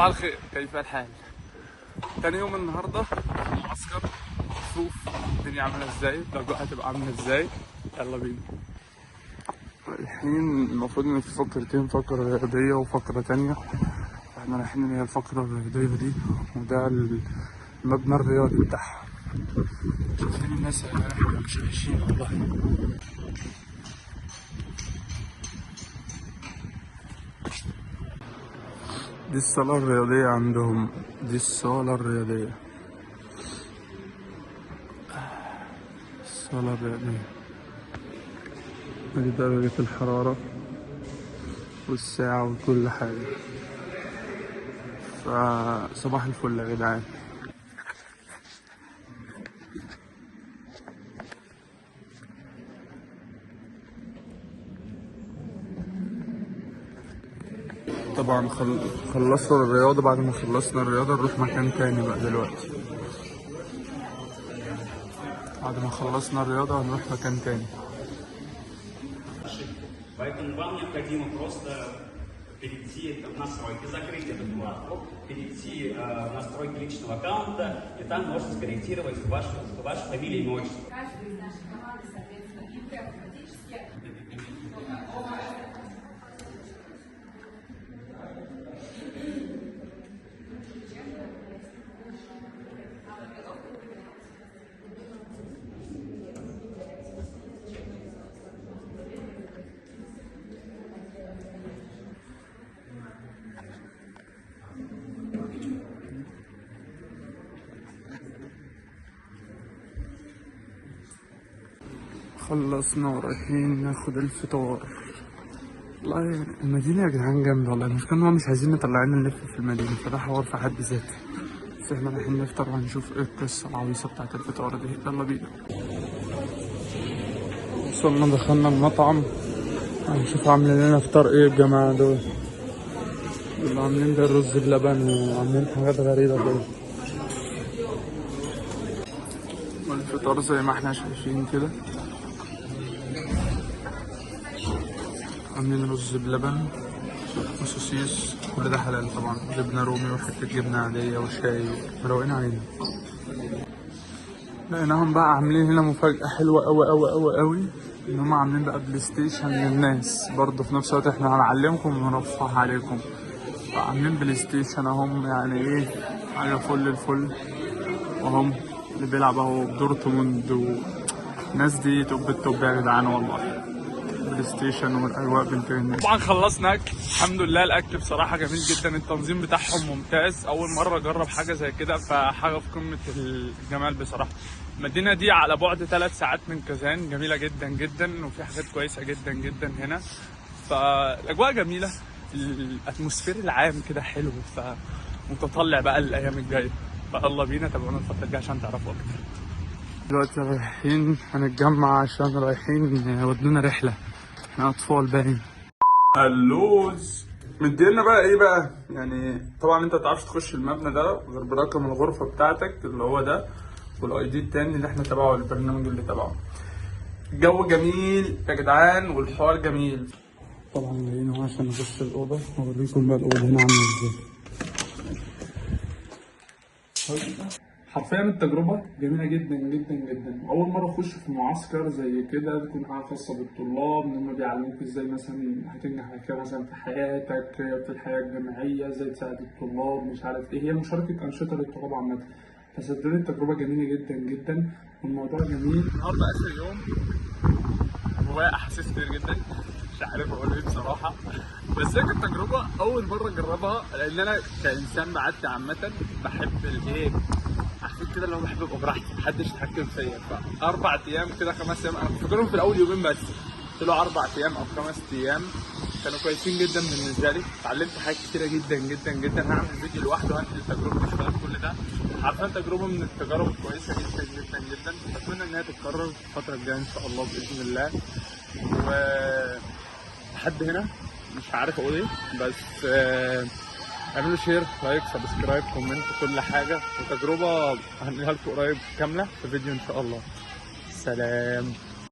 الخير، كيف الحال؟ تاني يوم النهارده في المعسكر. نشوف الدنيا عامله ازاي، الاجواء هتبقى عامله ازاي. يلا بينا. الحين المفروض ان في فقرتين، فقره رياضيه وفقره تانية. احنا رايحين اللي هي الفقره الرياضيه دي، وده المبنى الرياضي بتاعها. شايفين الناس احنا مش عايشين والله. دي الصالة الرياضية عندهم، دي الصالة الرياضية، الصالة الرياضية. دي درجة الحرارة والساعة وكل حاجة. فصباح الفل يا جدعان. طبعا خلصنا الرياضة. بعد ما خلصنا الرياضة نروح مكان تاني بقى دلوقتي. بعد ما خلصنا الرياضة هنروح مكان تاني. Поэтому вам необходимо просто перейти в настройки, закрыть эту вкладку, перейти в настройки личного аккаунта, и там можно скорректировать вашу фамилию и имя, отчество. Каждый из нашей команды, соответственно, и вы автоматически خلصنا ورايحين ناخد الفطار. والله المدينة يا جدعان جامدة والله. المشكلة إن هما مش عايزين يطلعونا نلف في المدينة، فده حوار في حد ذاته. بس احنا رايحين نفطر وهنشوف ايه القصة العويصة بتاعت الفطار دي. يلا بينا. وصلنا دخلنا المطعم، هنشوف عاملين لنا فطار ايه الجماعة دول. دول عاملين ده الرز بلبن وعاملين حاجات غريبة كده. والفطار زي ما احنا شايفين كده، عاملين رز بلبن وسوسيس، كل ده حلال طبعا، جبنة رومي وحتة جبنة عادية وشاي، مروقين علينا. لقيناهم بقى عاملين هنا مفاجأة حلوة أوي أوي أوي أوي، إن هما عاملين بقى بلاي ستيشن للناس برضه في نفس الوقت. احنا هنعلمكم ونرفه عليكم، فعاملين بلاي ستيشن اهم، يعني ايه حاجة فل الفل. وهم اللي بيلعب اهو بدورتموند، والناس دي توب التوب يا جدعان والله. بلاي ستيشن والاجواء بنت الناس. طبعا خلصنا اكل الحمد لله. الاكل بصراحه جميل جدا، التنظيم بتاعهم ممتاز. اول مره اجرب حاجه زي كده، فحاجه في قمه الجمال بصراحه. المدينه دي على بعد 3 ساعات من كازان، جميله جدا جدا، وفي حاجات كويسه جدا جدا هنا. فالاجواء جميله، الاتموسفير العام كده حلو، فمتطلع بقى الايام الجايه. فيلا بينا تابعونا الفتره الجايه عشان تعرفوا اكتر. دلوقتي رايحين هنتجمع عشان رايحين يودونا رحله، احنا اطفال باين. اللوز مدينا بقى ايه بقى، يعني طبعا انت متعرفش تخش المبنى ده غير برقم الغرفه بتاعتك اللي هو ده، والاي دي التاني اللي احنا تبعه، البرنامج اللي تبعه. الجو جميل يا جدعان والحوار جميل. طبعا جايين اهو عشان نخش الاوضه، واوريكم بقى الاوضه هنا عامله ازاي. حرفيا التجربة جميلة جدا جدا جدا. أول مرة أخش في معسكر زي كده، تكون حاجة خاصة بالطلاب، إن هم بيعلموك إزاي مثلا هتنجح بعد كده مثلا في حياتك، في الحياة الجامعية، إزاي تساعد الطلاب، مش عارف إيه، هي مشاركة أنشطة للطلاب عامة. فصدقني التجربة جميلة جدا جدا والموضوع جميل. النهاردة آخر يوم، جوايا أحاسيس كتير جدا، مش عارف أقول إيه بصراحة. بس هي كانت تجربة أول مرة أجربها، لأن أنا كإنسان بعدت عامة بحب الإيه، عارفين كده اللي هو بحب ابقى براحتي، محدش يتحكم فيا. فاربع ايام كده 5 ايام، انا كنت فاكرهم في الاول يومين بس، طلعوا 4 ايام او 5 ايام، كانوا كويسين جدا بالنسبه لي. اتعلمت حاجات كتيره جدا جدا جدا. هعمل فيديو لوحده هنقل تجربتي شويه في كل ده. عارفين تجربه من التجارب الكويسه جدا جدا جدا. اتمنى انها تتكرر الفتره الجايه ان شاء الله باذن الله. و لحد هنا مش عارف اقول ايه، بس اعملوا شير، لايك، سبسكرايب، كومنت، كل حاجه. وتجربه هنقولها لكم قريب كامله في فيديو ان شاء الله. سلام.